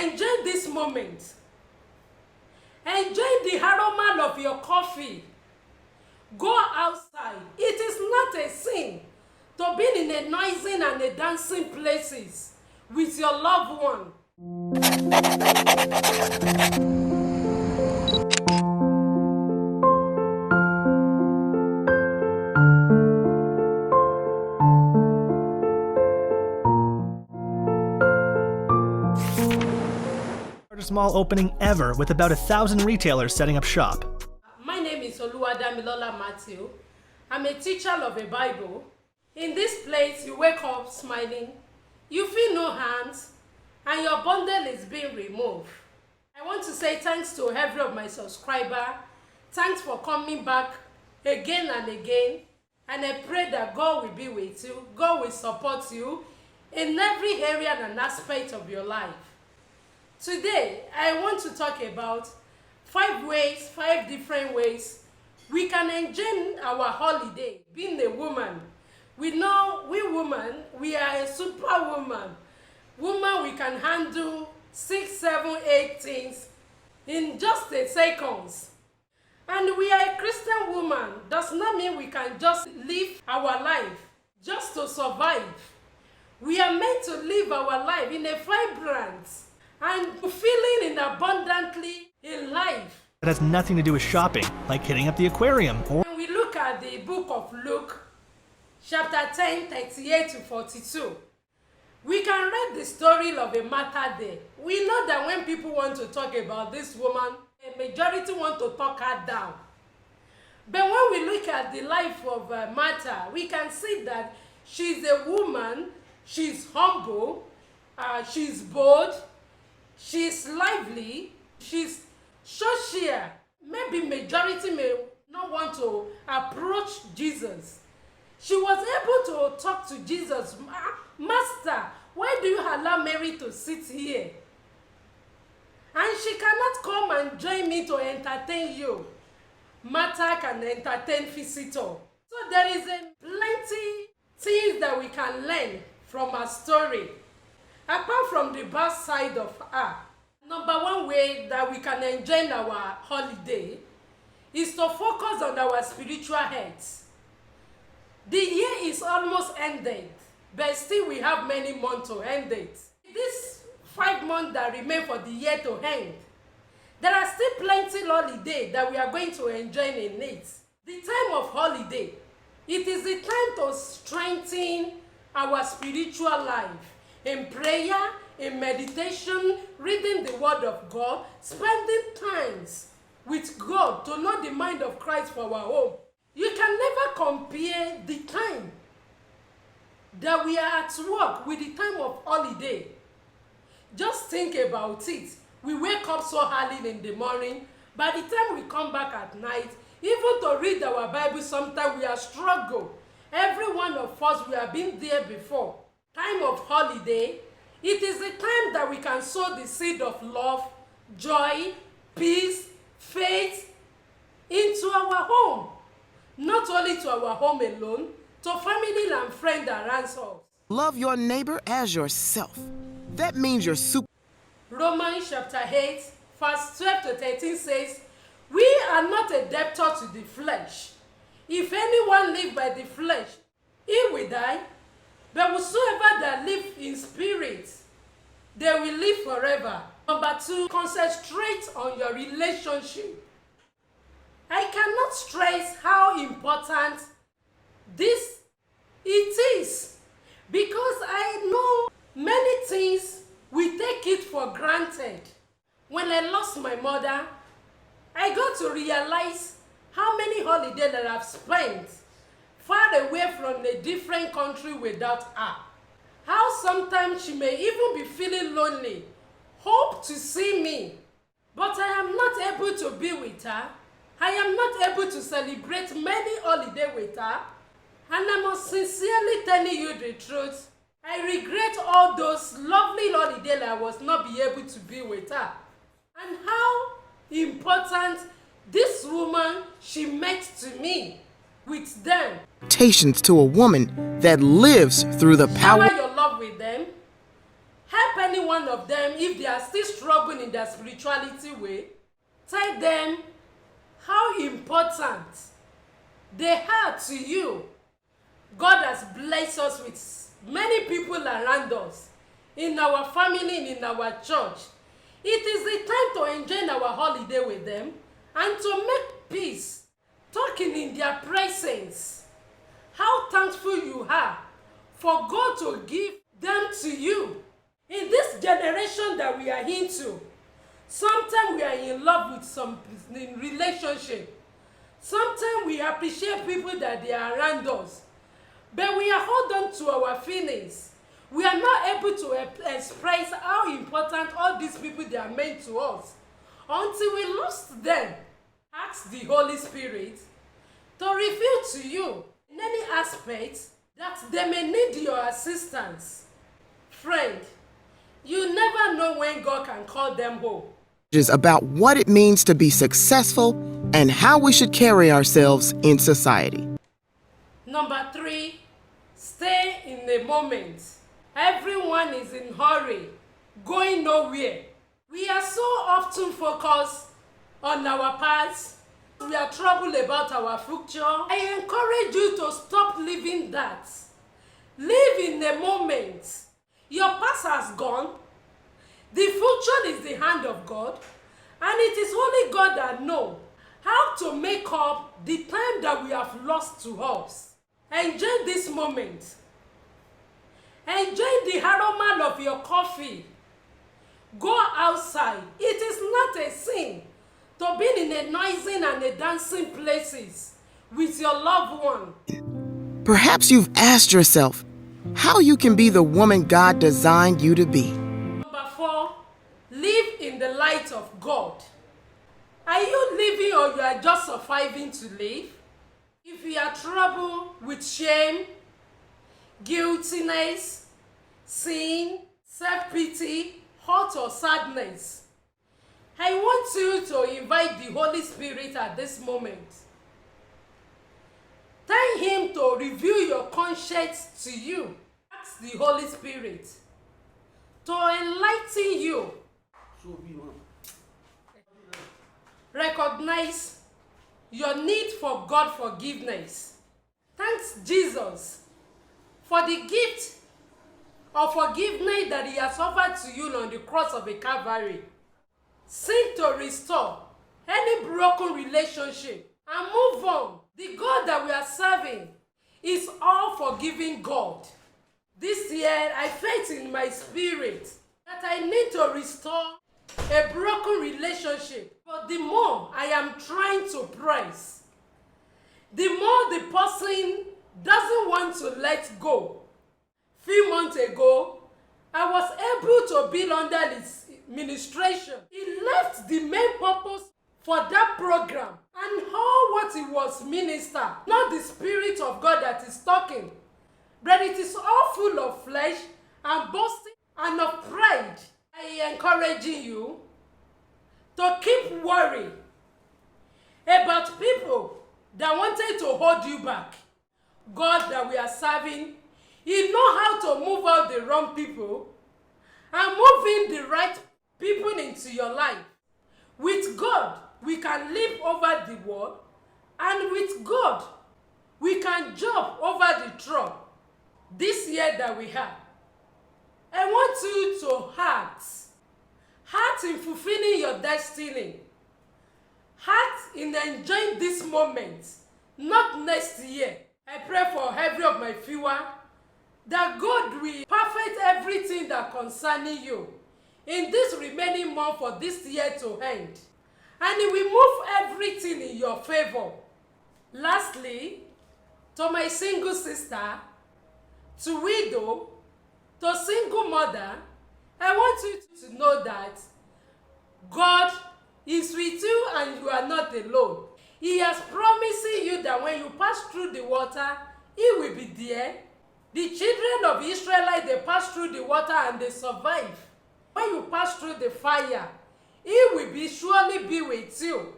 Enjoy this moment. Enjoy the aroma of your coffee. Go outside. It is not a sin to be in a noisy and a dancing places with your loved one. Largest mall opening ever, with about 1,000 retailers setting up shop. My name is Oluwadamilola Matthew. I'm a teacher of the Bible. In this place, you wake up smiling, you feel no hands, and your bundle is being removed. I want to say thanks to every of my subscribers. Thanks for coming back again and again. And I pray that God will be with you. God will support you in every area and aspect of your life. Today, I want to talk about 5 different ways we can enjoy our holiday. Being a woman, we know we women, we are a superwoman. Woman, we can handle 6, 7, 8 things in just a seconds. And we are a Christian woman. Does not mean we can just live our life just to survive. We are meant to live our life in a vibrant and feeling in abundantly in life. It has nothing to do with shopping, like hitting up the aquarium or... When we look at the book of Luke, chapter 10, 38 to 42, we can read the story of a Martha there. We know that when people want to talk about this woman, a majority want to talk her down. But when we look at the life of Martha, we can see that she's a woman, she's humble, she's bold, she's lively, she's social. Maybe majority may not want to approach Jesus. She was able to talk to Jesus. Master, why do you allow Mary to sit here? And she cannot come and join me to entertain you. Martha can entertain visitor. So there is plenty things that we can learn from her story. Apart from the bad side of her, number one way that we can enjoy our holiday is to focus on our spiritual health. The year is almost ended, but still we have many months to end it. These 5 months that remain for the year to end, there are still plenty holiday that we are going to enjoy in it. The time of holiday, it is the time to strengthen our spiritual life in prayer, in meditation, reading the word of God, spending times with God to know the mind of Christ for our home. You can never compare the time that we are at work with the time of holiday. Just think about it. We wake up so early in the morning. By the time we come back at night, even to read our Bible, sometimes we are struggle. Every one of us, we have been there before. Time of holiday, it is a time that we can sow the seed of love, joy, peace, faith into our home. Not only to our home alone, to family and friends around us. Love your neighbor as yourself. That means you're super. Romans chapter 8, verse 12 to 13 says, we are not a debtor to the flesh. If anyone live by the flesh, he will die. But whosoever that live in spirit, they will live forever. Number 2, concentrate on your relationship. I cannot stress how important this it is, because I know many things we take it for granted. When I lost my mother, I got to realize how many holidays that I've spent far away from a different country without her. How sometimes she may even be feeling lonely, hope to see me, but I am not able to be with her. I am not able to celebrate many holidays with her. And I must sincerely tell you the truth. I regret all those lovely holidays I was not be able to be with her. And how important this woman she met to me with them. Temptations to a woman that lives through the power. Share your love with them. Help any one of them if they are still struggling in their spirituality way. Tell them how important they are to you. God has blessed us with many people around us, in our family and in our church. It is the time to enjoy our holiday with them and to make peace, talking in their presence. How thankful you are for God to give them to you. In this generation that we are into, sometimes we are in love with some relationship. Sometimes we appreciate people that they are around us, but we are hold on to our feelings. We are not able to express how important all these people they are meant to us until we lost them. Ask the Holy Spirit to reveal to you in any aspect that they may need your assistance. Friend, you never know when God can call them home. About what it means to be successful and how we should carry ourselves in society. Number 3, stay in the moment. Everyone is in hurry, going nowhere. We are so often focused on our past. We are troubled about our future. I encourage you to stop living that. Live in the moment. Your past has gone. The future is the hand of God, and it is only God that knows how to make up the time that we have lost to us. Enjoy this moment. Enjoy the aroma of your coffee. Go outside. It is not a sin to be in a noisy and a dancing places with your loved one. Perhaps you've asked yourself how you can be the woman God designed you to be. Number 4, live in the light of God. Are you living or you are just surviving to live? If you are troubled with shame, guiltiness, sin, self-pity, hurt or sadness, I want you to invite the Holy Spirit at this moment. Tell Him to reveal your conscience to you. Ask the Holy Spirit to enlighten you. Recognize your need for God forgiveness. Thanks Jesus for the gift of forgiveness that He has offered to you on the cross of the Calvary. Seek to restore any broken relationship and move on. The God that we are serving is all forgiving God. This year I felt in my spirit that I need to restore a broken relationship. But the more I am trying to press, the more the person doesn't want to let go. Few months ago, I was able to be under his ministration. He left the main purpose for that program and all what he was minister, not the Spirit of God that is talking, but it is all full of flesh and boasting and of pride. I am encouraging you to keep worrying about people that wanted to hold you back. God that we are serving, He knows how to move out the wrong people and move in the right people into your life. With God, we can live over the world, and with God, we can jump over the throne. This year that we have, I want you to heart in fulfilling your destiny, heart in enjoying this moment, not next year. I pray for every of my viewers that God will perfect everything that concerning you in this remaining month for this year to end, and He will move everything in your favor. Lastly, to my single sister, to widow, to single mother, I want you to know that God is with you and you are not alone. He has promised you that when you pass through the water, He will be there. The children of Israel, they passed through the water and they survived. When you pass through the fire, He will surely be with you,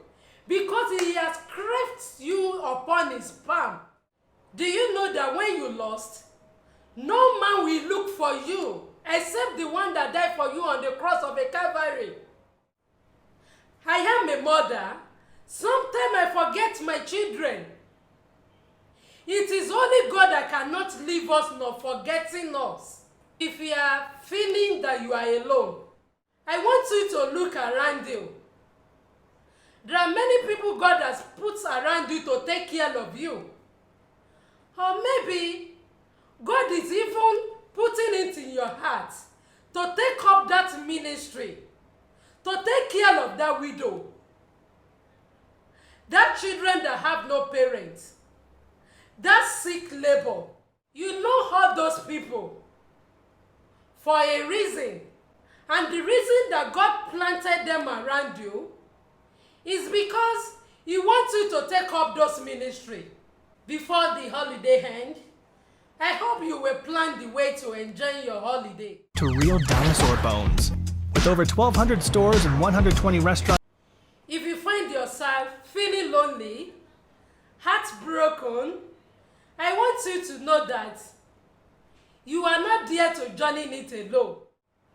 because He has cleft you upon His palm. Do you know that when you lost, no man will look for you except the one that died for you on the cross of a Calvary. I am a mother. Sometimes I forget my children. It is only God that cannot leave us nor forgetting us. If you are feeling that you are alone, I want you to look around you. There are many people God has put around you to take care of you. Or maybe God is even putting it in your heart to take up that ministry, to take care of that widow, that children that have no parents, that sick labor. You know all those people for a reason. And the reason that God planted them around you is because He wants you to take up those ministry. Before the holiday end, I hope you will plan the way to enjoy your holiday. To real dinosaur bones. With over 1,200 stores and 120 restaurants. If you find yourself feeling lonely, heartbroken, I want you to know that you are not there to journey it alone.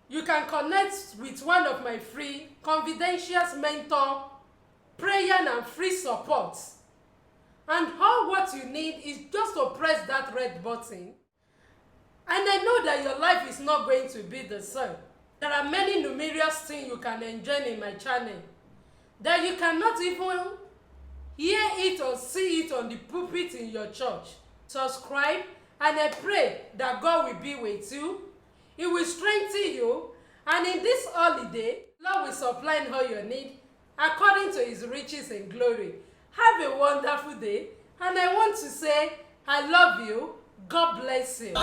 You can connect with one of my free, confidential mentor, prayer and free support. And all what you need is just to press that red button. And I know that your life is not going to be the same. There are many numerous things you can enjoy in my channel that you cannot even hear it or see it on the pulpit in your church. Subscribe, and I pray that God will be with you. He will strengthen you, and in this holiday, Lord will supply all your need according to His riches and glory. Have a wonderful day, and I want to say, I love you. God bless you.